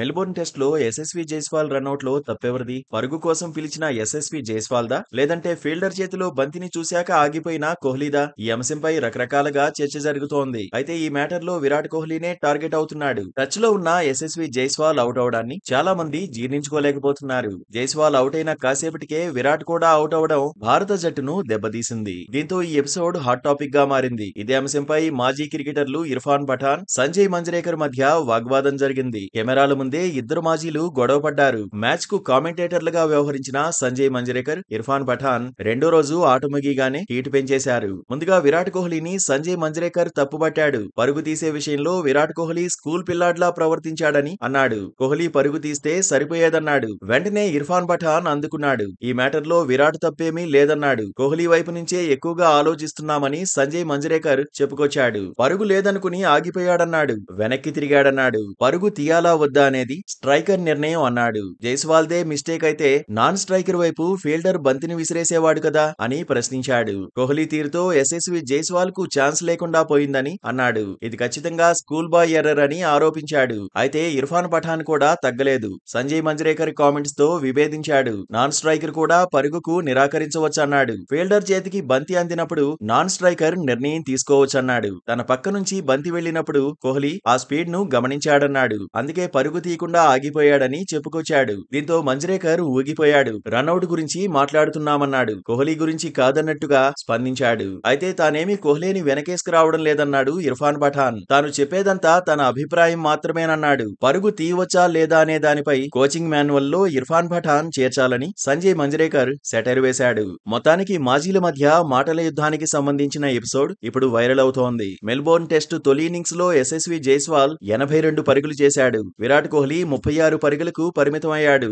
Melbourne టెస్ట్లో యశస్వి జైస్వాల్ రనౌట్లో తప్పెవరిది? పరుగు కోసం పిలిచిన యశస్వి జైస్వాల్దా? లేదంటే ఫీల్డర్ చేతిలో బంతిని చూశాక ఆగిపోయిన కోహ్లీదా? ఈ అంశంపై రకరకాలుగా చర్చ జరుగుతోంది. అయితే ఈ మ్యాటర్లో విరాట్ కోహ్లీనే టార్గెట్ అవుతున్నాడు. టచ్ లో ఉన్న యశస్వి జైస్వాల్ అవుట్ అవడాన్ని చాలా మంది జీర్ణించుకోలేకపోతున్నారు. జైస్వాల్ అవుట్ అయిన కాసేపటికే విరాట్ కూడా అవుట్ అవడం భారత జట్టును దెబ్బతీసింది. దీంతో ఈ ఎపిసోడ్ హాట్ టాపిక్ గా మారింది. ఇదే అంశంపై మాజీ క్రికెటర్లు ఇర్ఫాన్ పఠాన్, సంజయ్ మంజ్రేకర్ మధ్య వాగ్వాదం జరిగింది. కెమెరాల ముందే ఇద్దరు మాజీలు గొడవ పడ్డారు. మ్యాచ్ కు కామెంటేటర్లుగా వ్యవహరించిన సంజయ్ మంజ్రేకర్, ఇర్ఫాన్ పఠాన్ రెండో రోజు ఆట ముగియగానే హీట్ పెంచేశారు. ముందుగా విరాట్ కోహ్లీని సంజయ్ మంజ్రేకర్ తప్పుబట్టాడు. పరుగు తీసే విషయంలో విరాట్ కోహ్లీ స్కూల్ పిల్లాడ్లా ప్రవర్తించాడని అన్నాడు. కోహ్లీ పరుగు తీస్తే సరిపోయేదన్నాడు. వెంటనే ఇర్ఫాన్ పఠాన్ అందుకున్నాడు. ఈ మ్యాటర్ లో విరాట్ తప్పేమీ లేదన్నాడు. కోహ్లీ వైపు నుంచే ఎక్కువగా ఆలోచిస్తున్నామని సంజయ్ మంజ్రేకర్ చెప్పుకొచ్చాడు. పరుగు లేదనుకుని ఆగిపోయాడన్నాడు. వెనక్కి తిరిగాడన్నాడు. పరుగు తీయాలా వద్దా అనేది స్ట్రైకర్ నిర్ణయం అన్నాడు. జైస్వాల్దే మిస్టేక్ అయితే నాన్ స్ట్రైకర్ వైపు ఫీల్డర్ బంతిని విసిరేసేవాడు కదా అని ప్రశ్నించాడు. కోహ్లీ తీరుతో యశస్వి జైస్వాల్ కు ఛాన్స్ లేకుండా పోయిందని అన్నాడు. ఇది ఖచ్చితంగా స్కూల్ బాయ్ ఎర్రర్ అని ఆరోపించాడు. అయితే ఇర్ఫాన్ పఠాన్ కూడా తగ్గలేదు. సంజయ్ మంజ్రేకర్ కామెంట్స్ తో విభేదించాడు. నాన్ స్ట్రైకర్ కూడా పరుగుకు నిరాకరించవచ్చన్నాడు. ఫీల్డర్ చేతికి బంతి అందినప్పుడు నాన్ స్ట్రైకర్ నిర్ణయం తీసుకోవచ్చన్నాడు. తన పక్క నుంచి బంతి వెళ్లినప్పుడు కోహ్లీ ఆ స్పీడ్ ను గమనించాడన్నాడు. అందుకే పరుగు తీయకుండా ఆగిపోయాడని చెప్పుకొచ్చాడు. దీంతో మంజ్రేకర్ ఊగిపోయాడు. రనౌట్ గురించి మాట్లాడుతున్నామన్నాడు. కోహ్లీ గురించి కాదన్నట్టుగా స్పందించాడు. అయితే తానేమి కోహ్లీని వెనకేసుకురావడం లేదన్నాడు ఇర్ఫాన్ పఠాన్. తాను చెప్పేదంతా తన అభిప్రాయం మాత్రమేనన్నాడు. పరుగు తీయవచ్చా లేదా అనే దానిపై కోచింగ్ మాన్యువల్ లో ఇర్ఫాన్ పఠాన్ చేర్చాలని సంజయ్ మంజ్రేకర్ సెటైర్ వేశాడు. మొత్తానికి మాజీల మధ్య మాటల యుద్ధానికి సంబంధించిన ఎపిసోడ్ ఇప్పుడు వైరల్ అవుతోంది. మెల్బోర్న్ టెస్ట్ తొలి ఇన్నింగ్స్ లో యశస్వి జైస్వాల్ 82 పరుగులు చేశాడు. విరాట్ కోహ్లీ 36 పరుగులకు పరిమితమయ్యాడు.